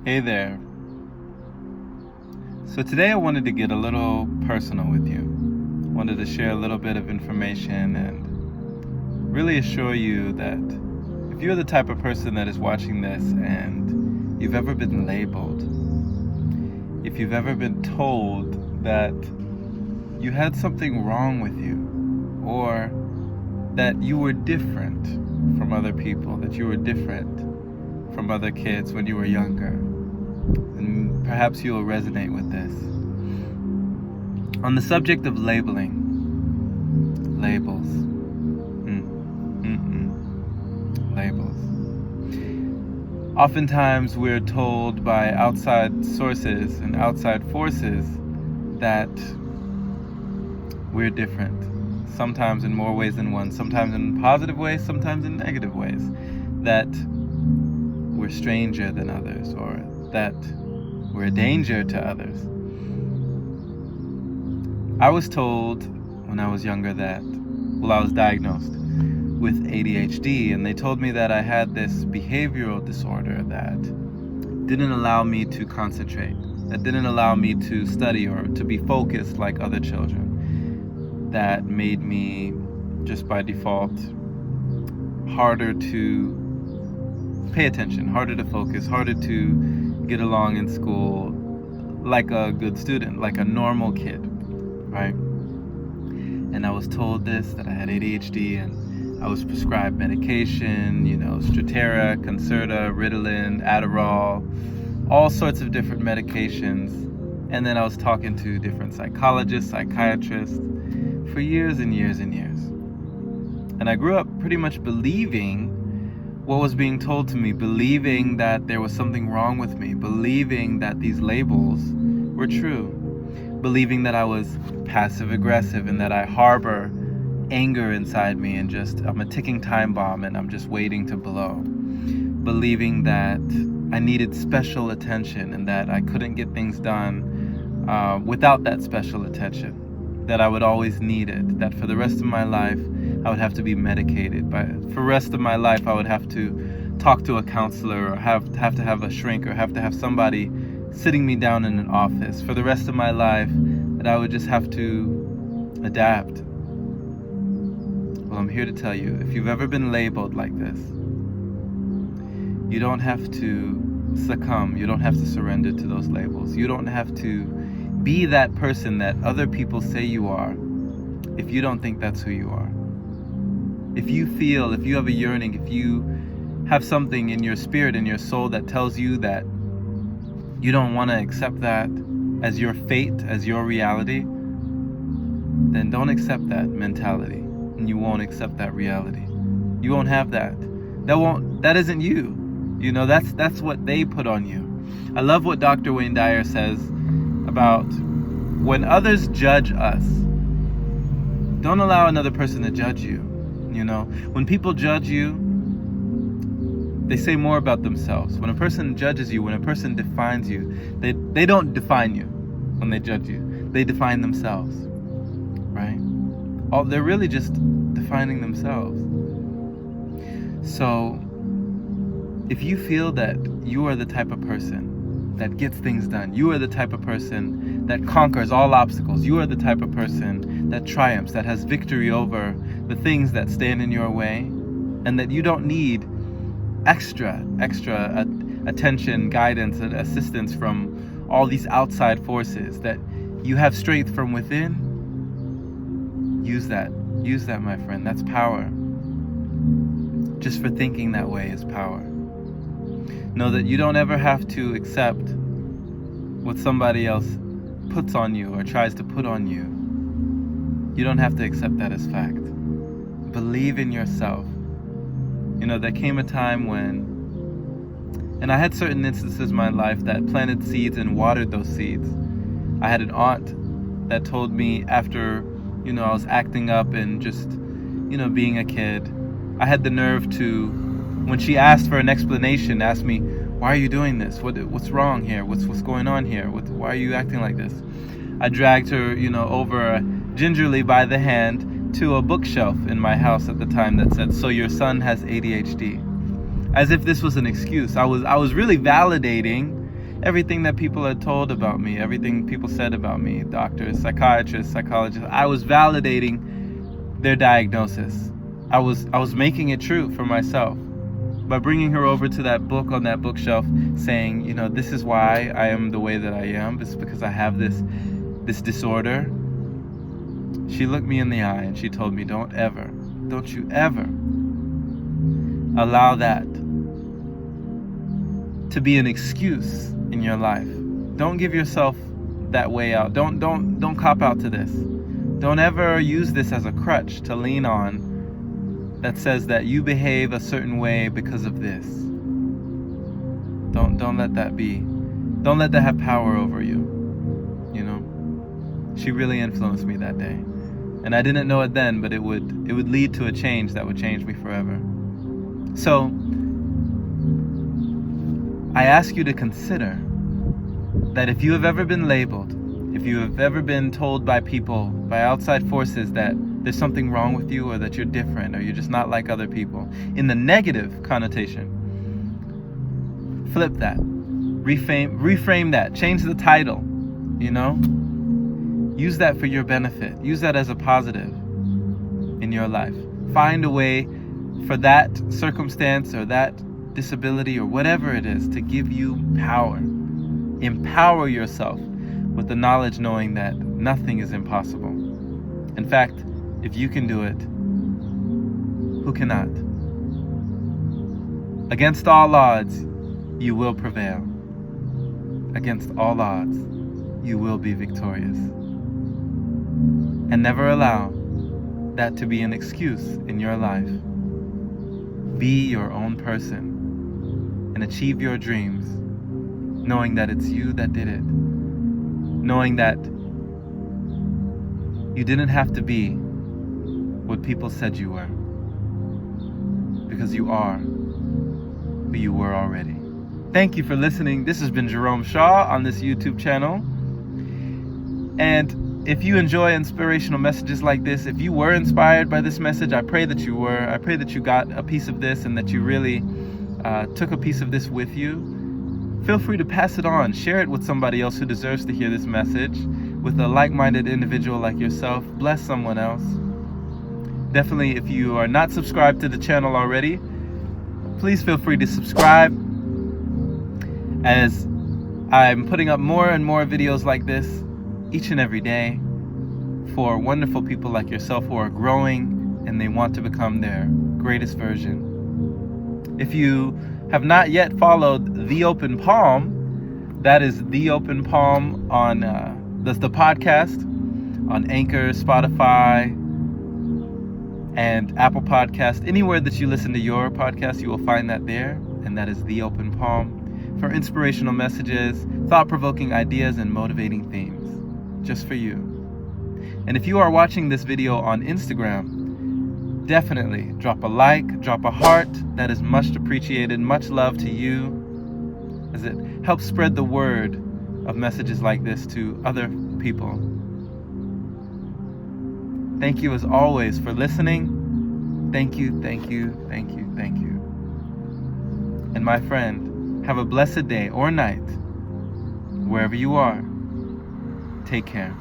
Hey there. So today I wanted to get a little personal with you. Wanted to share a little bit of information and really assure you that if you're the type of person that is watching this and you've ever been labeled, if you've ever been told that you had something wrong with you, or that you were different from other people, that you were different from other kids when you were younger, and perhaps you'll resonate with this. On the subject of labeling, labels, labels. Oftentimes we're told by outside sources and outside forces that we're different. Sometimes in more ways than one, sometimes in positive ways, sometimes in negative ways. That we're stranger than others, or that we're a danger to others. I was told when I was younger that, I was diagnosed with ADHD, and they told me that I had this behavioral disorder that didn't allow me to concentrate, that didn't allow me to study or to be focused like other children, that made me, just by default, harder to pay attention, harder to focus, harder to get along in school like a good student, like a normal kid, right? And I was told this, that I had ADHD, and I was prescribed medication, Strattera, Concerta, Ritalin, Adderall, all sorts of different medications. And then I was talking to different psychologists, psychiatrists for years and years and years. And I grew up pretty much believing what was being told to me, believing that there was something wrong with me, believing that these labels were true, believing that I was passive aggressive and that I harbor anger inside me and I'm a ticking time bomb and I'm just waiting to blow, believing that I needed special attention and that I couldn't get things done without that special attention, that I would always need it, that for the rest of my life I would have to be medicated. For the rest of my life I would have to talk to a counselor, or have to have a shrink, or have to have somebody sitting me down in an office. For the rest of my life that I would just have to adapt. Well, I'm here to tell you, if you've ever been labeled like this, you don't have to succumb, you don't have to surrender to those labels. You don't have to be that person that other people say you are if you don't think that's who you are. If you have a yearning, if you have something in your spirit, in your soul that tells you that you don't want to accept that as your fate, as your reality, then don't accept that mentality, and you won't accept that reality. You won't have that. That isn't you. That's what they put on you. I love what Dr. Wayne Dyer says about when others judge us, don't allow another person to judge you. When people judge you, they say more about themselves. When a person judges you, when a person defines you, they don't define you when they judge you. They define themselves, right? They're really just defining themselves. So if you feel that you are the type of person that gets things done, you are the type of person that conquers all obstacles, you are the type of person that triumphs, that has victory over the things that stand in your way, and that you don't need extra attention, guidance, and assistance from all these outside forces, that you have strength from within, use that, my friend. That's power. Just for thinking that way is power. Know that you don't ever have to accept what somebody else puts on you or tries to put on you. You don't have to accept that as fact. Believe in yourself. There came a time when, and I had certain instances in my life that planted seeds and watered those seeds. I had an aunt that told me after, I was acting up and just, being a kid, I had the nerve to, when she asked for an explanation, ask me, why are you doing this? What's wrong here? What's going on here? Why are you acting like this? I dragged her, over gingerly by the hand to a bookshelf in my house at the time that said, "So your son has ADHD." as if this was an excuse. I was really validating everything that people had told about me, everything people said about me, doctors, psychiatrists, psychologists. I was validating their diagnosis. I was making it true for myself by bringing her over to that book on that bookshelf, saying, this is why I am the way that I am. It's because I have this disorder. She looked me in the eye and she told me, don't you ever allow that to be an excuse in your life. Don't give yourself that way out. Don't cop out to this. Don't ever use this as a crutch to lean on that says that you behave a certain way because of this. Don't let that be. Don't let that have power over you. She really influenced me that day. And I didn't know it then, but it would lead to a change that would change me forever. So I ask you to consider that if you have ever been labeled, if you have ever been told by people, by outside forces, that there's something wrong with you, or that you're different, or you're just not like other people, in the negative connotation, flip that, reframe that, change the title, use that for your benefit, use that as a positive in your life. Find a way for that circumstance or that disability or whatever it is to give you power. Empower yourself with the knowledge, knowing that nothing is impossible. In fact, if you can do it, who cannot? Against all odds, you will prevail. Against all odds, you will be victorious. And never allow that to be an excuse in your life. Be your own person and achieve your dreams, knowing that it's you that did it. Knowing that you didn't have to be what people said you were, because you are who you were already. Thank you for listening. This has been Jerome Shaw on this YouTube channel. And if you enjoy inspirational messages like this, if you were inspired by this message, I pray that you were. I pray that you got a piece of this and that you really took a piece of this with you. Feel free to pass it on. Share it with somebody else who deserves to hear this message, with a like-minded individual like yourself. Bless someone else. Definitely, if you are not subscribed to the channel already, please feel free to subscribe, as I'm putting up more and more videos like this each and every day for wonderful people like yourself who are growing and they want to become their greatest version. If you have not yet followed The Open Palm, that is The Open Palm on that's the podcast on Anchor, Spotify, and Apple Podcast. Anywhere that you listen to your podcast, you will find that there, and that is The Open Palm, for inspirational messages, thought-provoking ideas, and motivating themes, just for you. And if you are watching this video on Instagram, definitely drop a like, drop a heart. That is much appreciated. Much love to you, as it helps spread the word of messages like this to other people. Thank you as always for listening. Thank you, thank you, thank you, thank you. And my friend, have a blessed day or night, wherever you are. Take care.